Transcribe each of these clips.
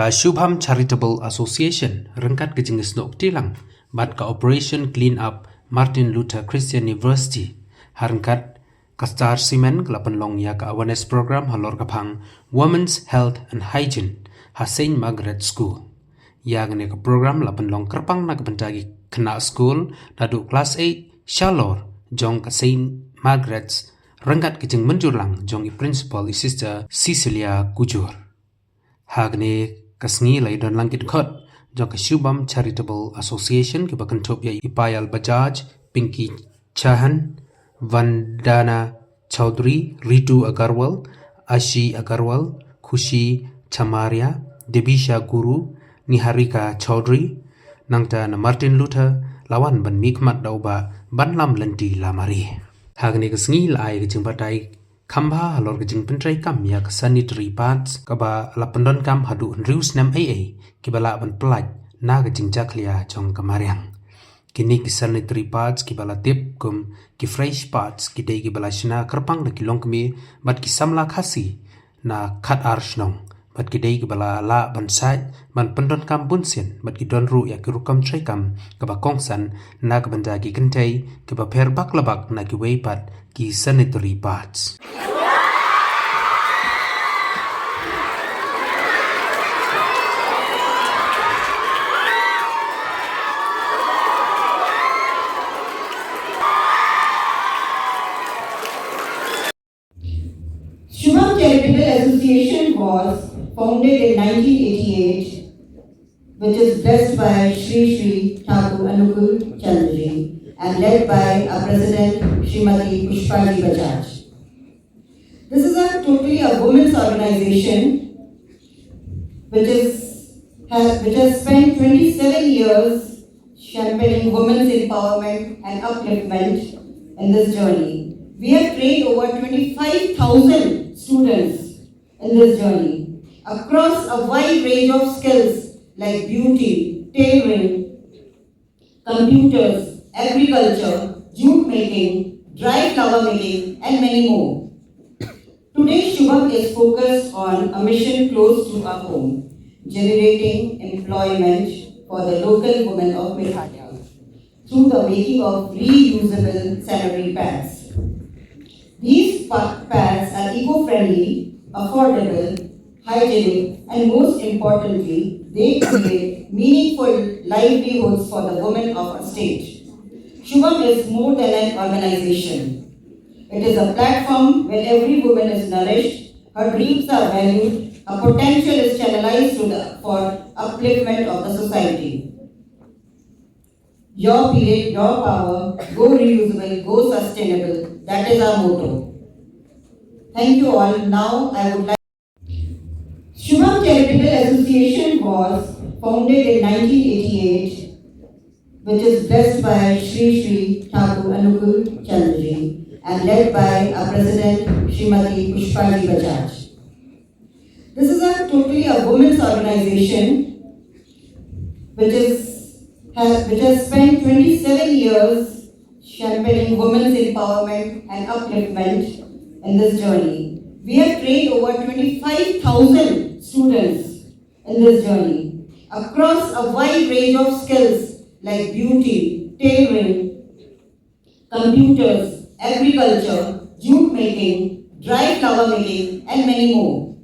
Ka Shubham Charitable Association rengkat kejengis nok tilang bat ka Operation Clean Up Martin Luther Christian University harengkat ka Star Cement kelapan long ya ka awareness program halor kapang Women's Health and Hygiene ha Saint Margaret School. Ya ngene ka program lapan long kerpang na kabentagi kena school dadu kelas 8 Shalor jong ka Saint Margaret's rengkat kejeng menjulang jong i principal i sister Cecilia Kujur. Hagne kasngi lai don langkit khot jong ka Shubham Charitable Association ki bakantop ya Ipayal Bajaj, Pinky Chahan, Vandana Chaudhary, Ritu Agarwal, Ashi Agarwal, Khushi Chamaria, Debisha Guru, Niharika Chaudhary, nangta na Martin Luther lawan ban mikmat dauba ban lam lenti lamari. Hagne kasngi lai ke jeng batai Kamba halor kejeng pentrai kam ya ke sanitary pads kaba lapendon kam hadu rius nam AA kibala ban pelaj na kejeng jaklia jong kamariang. Kini ki sanitary pads kibala tip kum ki fresh pads kidai kibala shina kerpang na kilong kemi bat ki samla khasi na khat arshnong bat kidai kibala la ban sai ban pendon kam bunsin bat ki don ru ya ki rukam trai kam kaba kongsan na kabanda ki kentai kaba per bak labak na ki weipat ki sanitary pads. Shubham Charitable Association was founded in 1988, which is blessed by Shri Shri Thakur Anukul Chandri and led by our president Srimati Pushpaji Bajaj. This is totally a women's organization which has spent 27 years championing women's empowerment and upliftment in this journey. We have trained over 25,000 students in this journey across a wide range of skills like beauty, tailoring, computers, agriculture, jute making, dry flower making, and many more. Today, Shubham is focused on a mission close to our home, generating employment for the local women of Meghalaya through the making of reusable sanitary pads. These pads are eco-friendly, affordable, hygienic, and most importantly, they create meaningful livelihoods for the women of our state. Shubham is more than an organization. It is a platform where every woman is nourished, her dreams are valued, her potential is channelized for upliftment of the society. Your period, your power, go reusable, go sustainable. That is our motto. Thank you all. Now I would like... Shubham Charitable Association was founded in 1988, which is blessed by Shri Shri Thakur Anukul Chandri and led by our president Srimati Pushpaji Bajaj. This is totally a women's organization which has spent 27 years championing women's empowerment and upliftment in this journey. We have trained over 25,000 students in this journey across a wide range of skills like beauty, tailoring, computers, agriculture, jute making, dry flower making, and many more.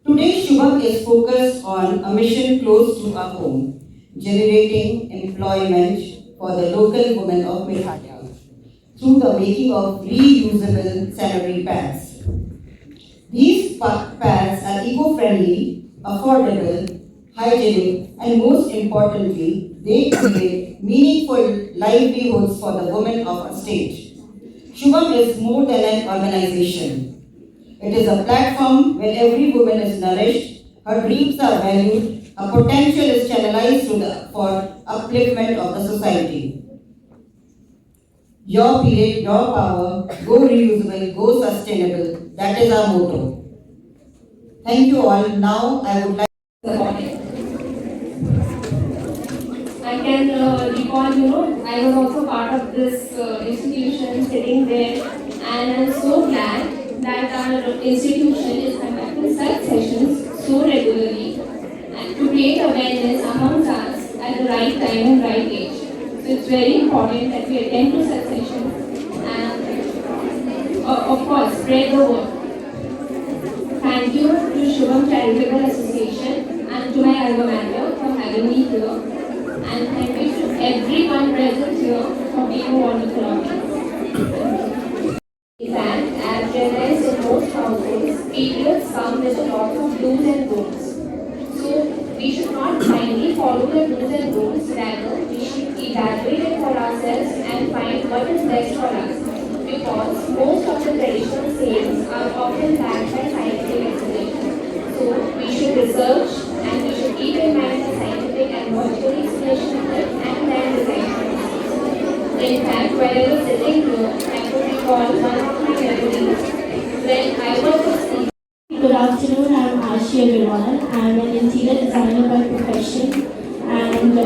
Today, Shubham is focused on a mission close to our home, generating employment for the local women of Meghalaya through the making of reusable sanitary pads. These pads are eco-friendly, affordable, hygienic, and most importantly, they create meaningful livelihoods for the women of our state. Shubham is more than an organization. It is a platform where every woman is nourished, her dreams are valued, her potential is channelized for upliftment of the society. Your period, your power, go reusable, go sustainable. That is our motto. Thank you all. Now I would like I can recall, I was also part of this institution sitting there, and I'm so glad that our institution is conducting such sessions so regularly to create awareness amongst us at the right time and right age. So it's very important that we attend to such sessions and of course spread the word. Thank you to Shubham Charitable Association and to my alma mater for having me here. And thank you to everyone present here for being a wonderful audience. That as realized in most households, periods come with a lot of do's and don'ts. So we should not blindly follow the do's and don'ts, rather we should evaluate it for ourselves and find what is best for us. Because most of the traditional sayings are often backed by scientific explanation. So we should research and we should keep in mind the scientific and logical explanation of it and then decide. In fact, when I was sitting here, I could recall one of my memories when I was a student. Good afternoon, I'm Ashi Agarwal. I'm an interior designer by profession, and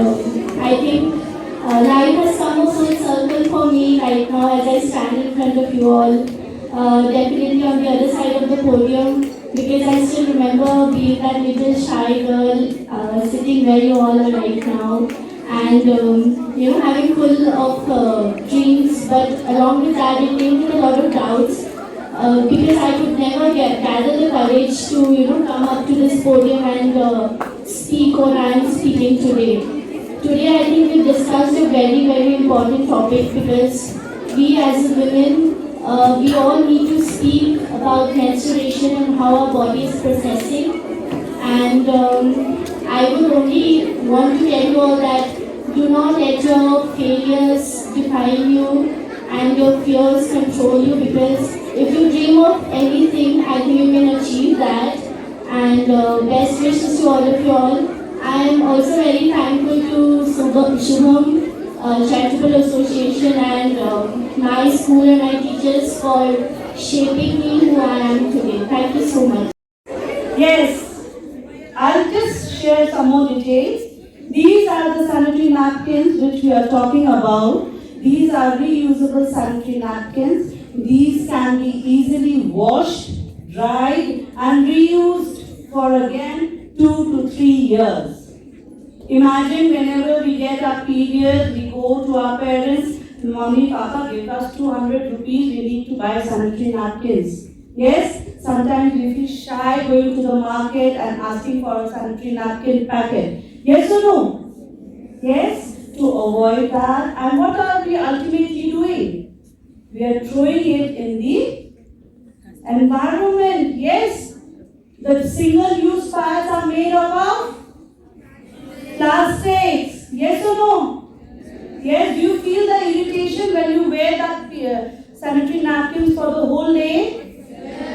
I think life has come a full circle for me right now as I stand in front of you all, definitely on the other side of the podium, because I still remember being that little shy girl sitting where you all are right now, and having full of dreams, but along with that it came with a lot of doubts. Because I could never gather the courage to come up to this podium and speak what I am speaking today. Today I think we discussed a very, very important topic, because we as women, we all need to speak about menstruation and how our body is processing. And I would only want to tell you all that do not let your failures define you and your fears control you, because if you dream of anything, I think you can achieve that. And best wishes to all of you all. I am also very thankful to Shubham Charitable Association and my school and my teachers for shaping me who I am today. Thank you so much. Yes, I'll just share some more details. These are the sanitary napkins which we are talking about. These are reusable sanitary napkins. These can be easily washed, dried and reused for again 2 to 3 years. Imagine whenever we get our period, we go to our parents, Mommy, Papa give us 200 rupees, we need to buy sanitary napkins. Yes, sometimes we feel shy going to the market and asking for a sanitary napkin packet. Yes or no? Yes? To avoid that, and what are we ultimately doing? We are throwing it in the environment. Yes, the single-use pads are made of plastics. Yes or no? Yes, do you feel the irritation when you wear that sanitary napkins for the whole day?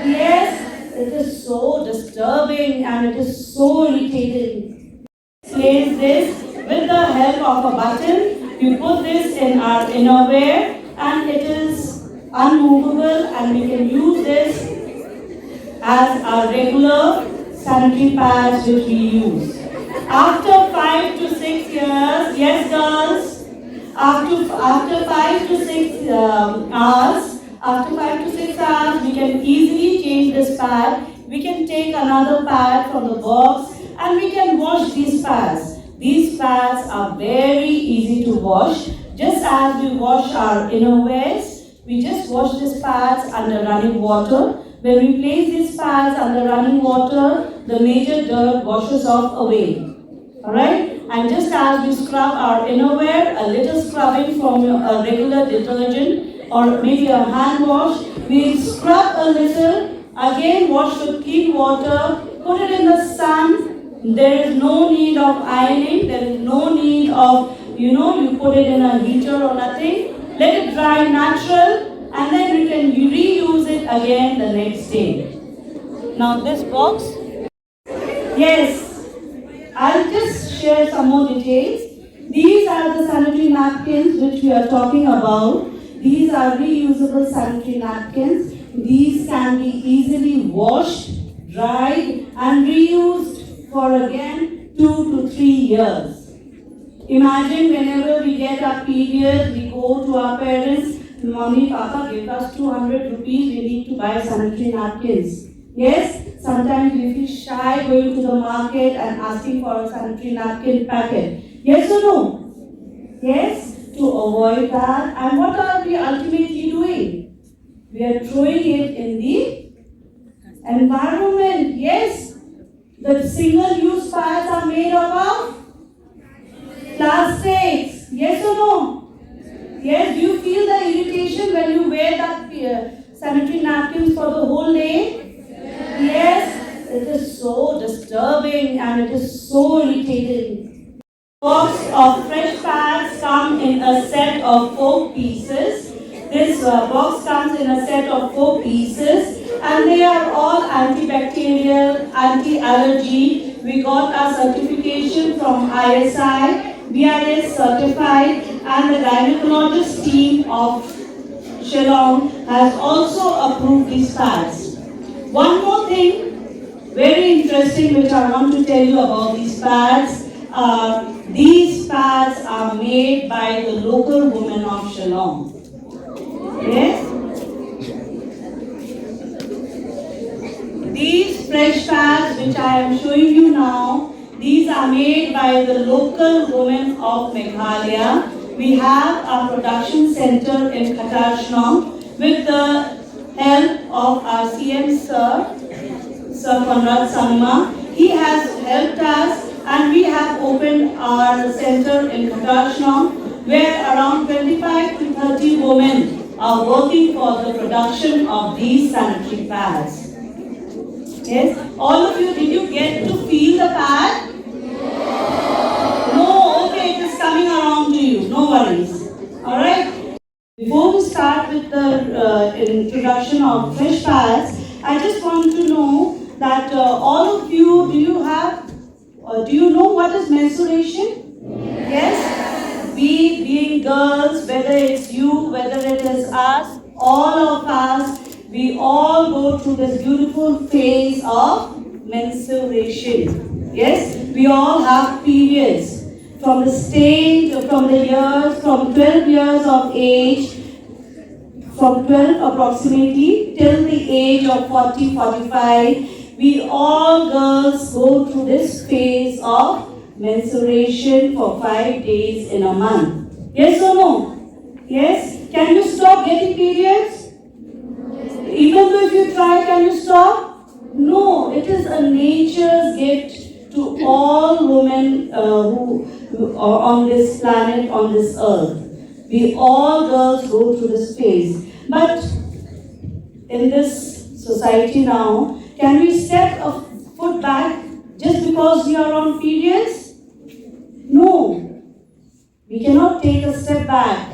Yes, it is so disturbing and it is so irritating. Place this with the help of a button. You put this in our innerwear and it is unmovable, and we can use this as our regular sanitary pads which we use. After 5 to 6 years, yes girls, after 5 to 6 hours, after 5 to 6 hours, we can easily change this pad. We can take another pad from the box and we can wash these pads. These pads are very easy to wash. Just as we wash our innerwears, we just wash these pads under running water. When we place these pads under running water, the major dirt washes off away. Alright? And just as we scrub our innerwear, a little scrubbing from a regular detergent or maybe a hand wash, we scrub a little, again wash with clean water, put it in the sun. There is no need of ironing, there is no need of, you put it in a heater or nothing. Let it dry natural and then you can reuse it again the next day. Now this box, yes, I'll just share some more details. These are the sanitary napkins which we are talking about. These are reusable sanitary napkins. These can be easily washed, dried and reused for again 2 to 3 years. Imagine whenever we get our period, we go to our parents, Mommy, Papa give us 200 rupees, we need to buy sanitary napkins. Yes, sometimes we feel shy going to the market and asking for a sanitary napkin packet. Yes or no? Yes? To avoid that. And what are we ultimately doing? We are throwing it in the environment. Yes? The single-use pads are made of plastics. Yes or no? Yes? Do you feel the irritation when you wear that sanitary napkins for the whole day? Yes? It is so disturbing and it is so irritating. Box of fresh pads come in a set of 4 pieces. This box comes in a set of 4 pieces and they are all antibacterial, anti-allergy. We got our certification from ISI, BRS certified, and the gynecologist team of Shillong has also approved these pads. One more thing, very interesting, which I want to tell you about these pads. These pads are made by the local women of Shillong. Yes? These fresh pads, which I am showing you now, these are made by the local women of Meghalaya. We have our production center in Khatashnong with the help of our CM Sir Conrad Sangma. He has helped us and we have opened our center in Khatashnong where around 25 to 30 women are working for the production of these sanitary pads. Yes? All of you, did you get to feel the pad? No, okay, it is coming around to you, no worries. Alright? Before we start with the introduction of fresh pads, I just want to know that all of you, do you know what is menstruation? Yes? We being girls, whether it's you, whether it is us, all of us, we all go through this beautiful phase of menstruation. Yes? We all have periods. From the 12 years of age, from 12 approximately till the age of 40, 45, we all girls go through this phase of menstruation for 5 days in a month. Yes or no? Yes? Can you stop getting periods? Even though if you try, can you stop? No, it is a nature's gift to all women who are on this planet, on this earth. We all girls go through this phase. But in this society now, can we step a foot back just because we are on periods? No. We cannot take a step back.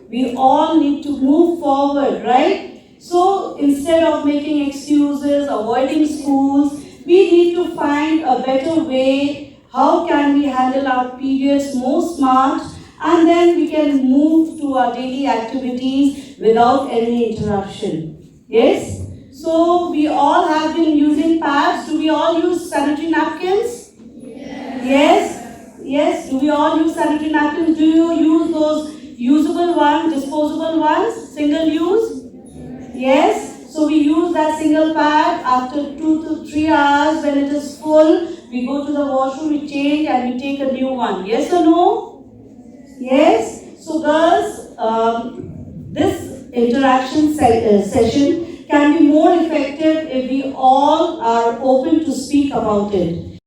We all need to move forward, right? So instead of making excuses, avoiding schools, we need to find a better way. How can we handle our periods more smart, and then we can move to our daily activities without any interruption. Yes? So we all have been using pads. Do we all use sanitary napkins? Yes? Yes? Do we all use sanitary napkins? Do you use those usable ones, disposable ones, single use? Yes? So we use that single pad. After 2 to 3 hours, when it is full, we go to the washroom, we change and we take a new one. Yes or no? Yes? So girls, this interaction session can be more effective if we all are open to speak about it.